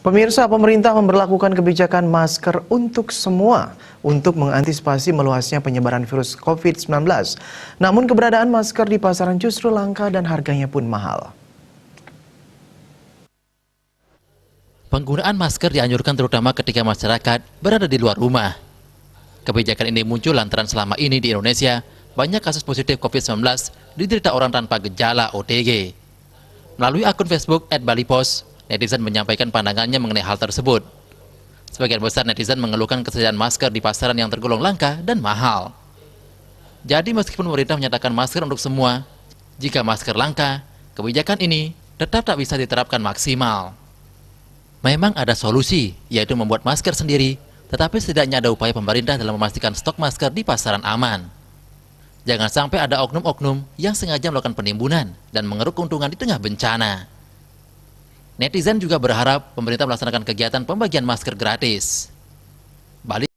Pemirsa, pemerintah memberlakukan kebijakan masker untuk semua untuk mengantisipasi meluasnya penyebaran virus COVID-19. Namun keberadaan masker di pasaran justru langka dan harganya pun mahal. Penggunaan masker dianjurkan terutama ketika masyarakat berada di luar rumah. Kebijakan ini muncul lantaran selama ini di Indonesia banyak kasus positif COVID-19 diderita orang tanpa gejala OTG. Melalui akun Facebook @balipos, netizen menyampaikan pandangannya mengenai hal tersebut. Sebagian besar netizen mengeluhkan ketersediaan masker di pasaran yang tergolong langka dan mahal. Jadi meskipun pemerintah menyatakan masker untuk semua, jika masker langka, kebijakan ini tetap tak bisa diterapkan maksimal. Memang ada solusi, yaitu membuat masker sendiri, tetapi setidaknya ada upaya pemerintah dalam memastikan stok masker di pasaran aman. Jangan sampai ada oknum-oknum yang sengaja melakukan penimbunan dan mengeruk keuntungan di tengah bencana. Netizen juga berharap pemerintah melaksanakan kegiatan pembagian masker gratis.